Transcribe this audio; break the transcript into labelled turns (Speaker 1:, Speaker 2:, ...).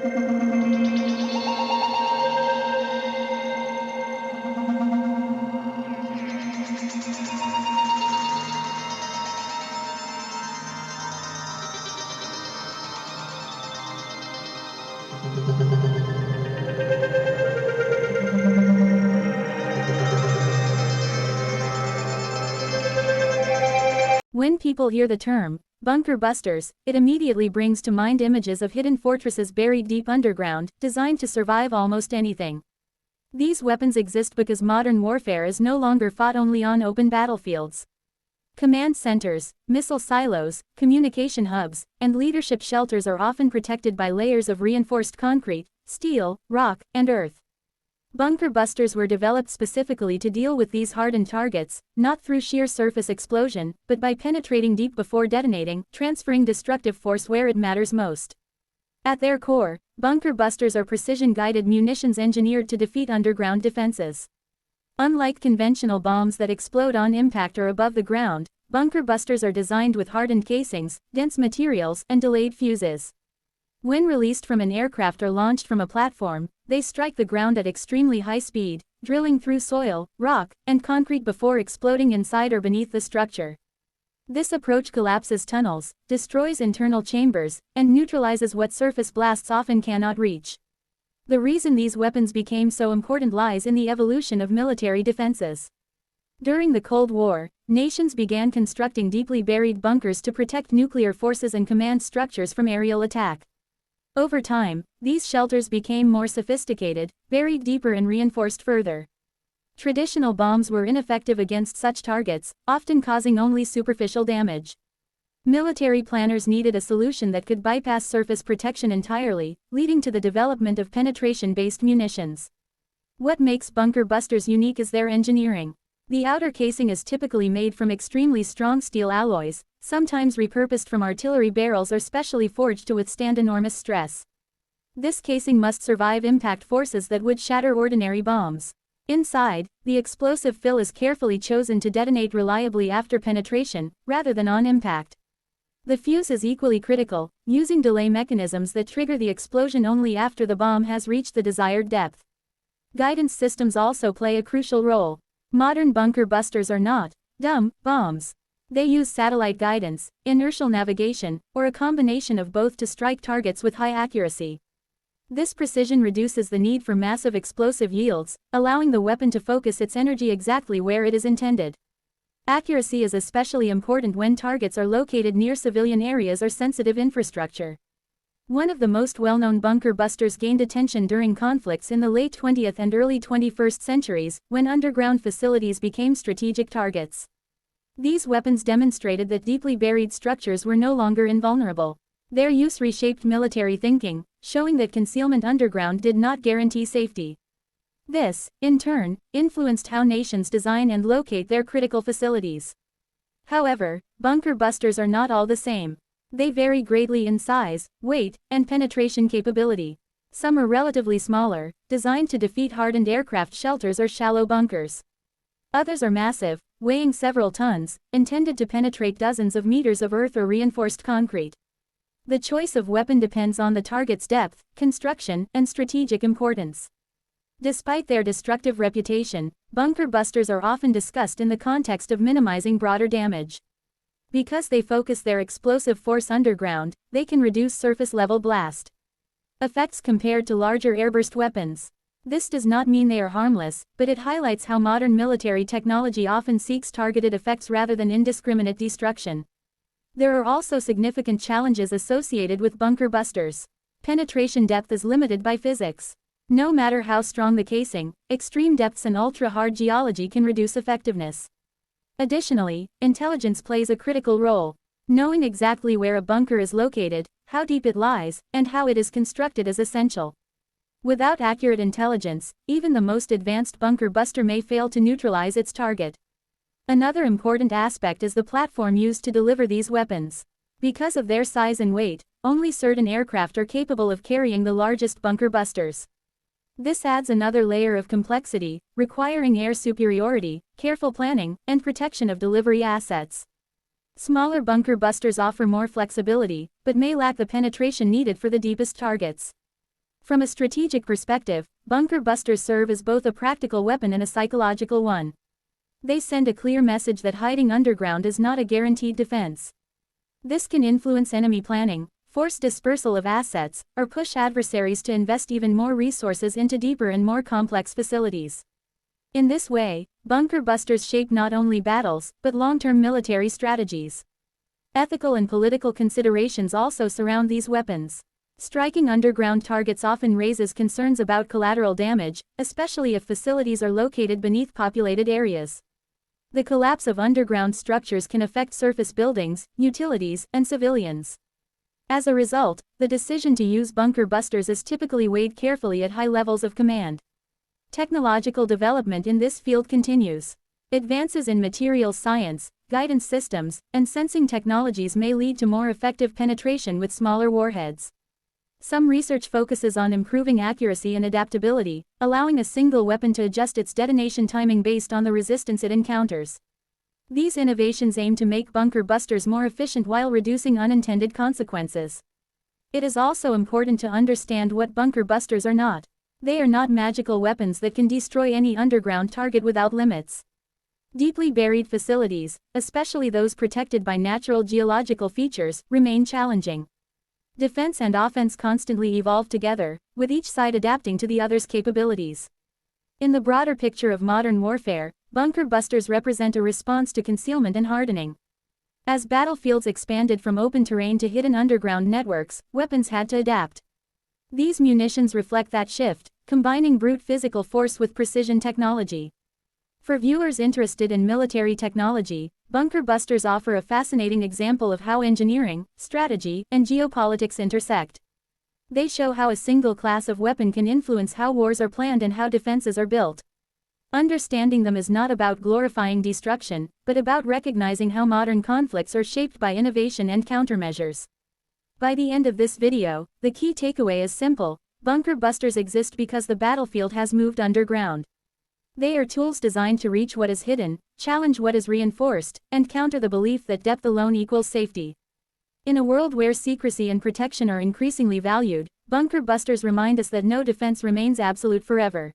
Speaker 1: When people hear the term bunker busters, it immediately brings to mind images of hidden fortresses buried deep underground, designed to survive almost anything. These weapons exist because modern warfare is no longer fought only on open battlefields. Command centers, missile silos, communication hubs, and leadership shelters are often protected by layers of reinforced concrete, steel, rock, and earth. Bunker busters were developed specifically to deal with these hardened targets, not through sheer surface explosion, but by penetrating deep before detonating, transferring destructive force where it matters most. At their core, bunker busters are precision-guided munitions engineered to defeat underground defenses. Unlike conventional bombs that explode on impact or above the ground, bunker busters are designed with hardened casings, dense materials, and delayed fuses. When released from an aircraft or launched from a platform, they strike the ground at extremely high speed, drilling through soil, rock, and concrete before exploding inside or beneath the structure. This approach collapses tunnels, destroys internal chambers, and neutralizes what surface blasts often cannot reach. The reason these weapons became so important lies in the evolution of military defenses. During the Cold War, nations began constructing deeply buried bunkers to protect nuclear forces and command structures from aerial attack. Over time, these shelters became more sophisticated, buried deeper and reinforced further. Traditional bombs were ineffective against such targets, often causing only superficial damage. Military planners needed a solution that could bypass surface protection entirely, leading to the development of penetration-based munitions. What makes bunker busters unique is their engineering. The outer casing is typically made from extremely strong steel alloys, sometimes repurposed from artillery barrels or specially forged to withstand enormous stress. This casing must survive impact forces that would shatter ordinary bombs. Inside, the explosive fill is carefully chosen to detonate reliably after penetration, rather than on impact. The fuse is equally critical, using delay mechanisms that trigger the explosion only after the bomb has reached the desired depth. Guidance systems also play a crucial role. Modern bunker busters are not dumb bombs. They use satellite guidance, inertial navigation, or a combination of both to strike targets with high accuracy. This precision reduces the need for massive explosive yields, allowing the weapon to focus its energy exactly where it is intended. Accuracy is especially important when targets are located near civilian areas or sensitive infrastructure. One of the most well-known bunker busters gained attention during conflicts in the late 20th and early 21st centuries, when underground facilities became strategic targets. These weapons demonstrated that deeply buried structures were no longer invulnerable. Their use reshaped military thinking, showing that concealment underground did not guarantee safety. This, in turn, influenced how nations design and locate their critical facilities. However, bunker busters are not all the same. They vary greatly in size, weight, and penetration capability. Some are relatively smaller, designed to defeat hardened aircraft shelters or shallow bunkers. Others are massive, weighing several tons, intended to penetrate dozens of meters of earth or reinforced concrete. The choice of weapon depends on the target's depth, construction, and strategic importance. Despite their destructive reputation, bunker busters are often discussed in the context of minimizing broader damage. Because they focus their explosive force underground, they can reduce surface-level blast effects compared to larger airburst weapons. This does not mean they are harmless, but it highlights how modern military technology often seeks targeted effects rather than indiscriminate destruction. There are also significant challenges associated with bunker busters. Penetration depth is limited by physics. No matter how strong the casing, extreme depths and ultra-hard geology can reduce effectiveness. Additionally, intelligence plays a critical role. Knowing exactly where a bunker is located, how deep it lies, and how it is constructed is essential. Without accurate intelligence, even the most advanced bunker buster may fail to neutralize its target. Another important aspect is the platform used to deliver these weapons. Because of their size and weight, only certain aircraft are capable of carrying the largest bunker busters. This adds another layer of complexity, requiring air superiority, careful planning, and protection of delivery assets. Smaller bunker busters offer more flexibility, but may lack the penetration needed for the deepest targets. From a strategic perspective, bunker busters serve as both a practical weapon and a psychological one. They send a clear message that hiding underground is not a guaranteed defense. This can influence enemy planning, force dispersal of assets, or push adversaries to invest even more resources into deeper and more complex facilities. In this way, bunker busters shape not only battles, but long-term military strategies. Ethical and political considerations also surround these weapons. Striking underground targets often raises concerns about collateral damage, especially if facilities are located beneath populated areas. The collapse of underground structures can affect surface buildings, utilities, and civilians. As a result, the decision to use bunker busters is typically weighed carefully at high levels of command. Technological development in this field continues. Advances in materials science, guidance systems, and sensing technologies may lead to more effective penetration with smaller warheads. Some research focuses on improving accuracy and adaptability, allowing a single weapon to adjust its detonation timing based on the resistance it encounters. These innovations aim to make bunker busters more efficient while reducing unintended consequences. It is also important to understand what bunker busters are not. They are not magical weapons that can destroy any underground target without limits. Deeply buried facilities, especially those protected by natural geological features, remain challenging. Defense and offense constantly evolve together, with each side adapting to the other's capabilities. In the broader picture of modern warfare, bunker busters represent a response to concealment and hardening. As battlefields expanded from open terrain to hidden underground networks, weapons had to adapt. These munitions reflect that shift, combining brute physical force with precision technology. For viewers interested in military technology, bunker busters offer a fascinating example of how engineering, strategy, and geopolitics intersect. They show how a single class of weapon can influence how wars are planned and how defenses are built. Understanding them is not about glorifying destruction, but about recognizing how modern conflicts are shaped by innovation and countermeasures. By the end of this video, the key takeaway is simple: bunker busters exist because the battlefield has moved underground. They are tools designed to reach what is hidden, challenge what is reinforced, and counter the belief that depth alone equals safety. In a world where secrecy and protection are increasingly valued, bunker busters remind us that no defense remains absolute forever.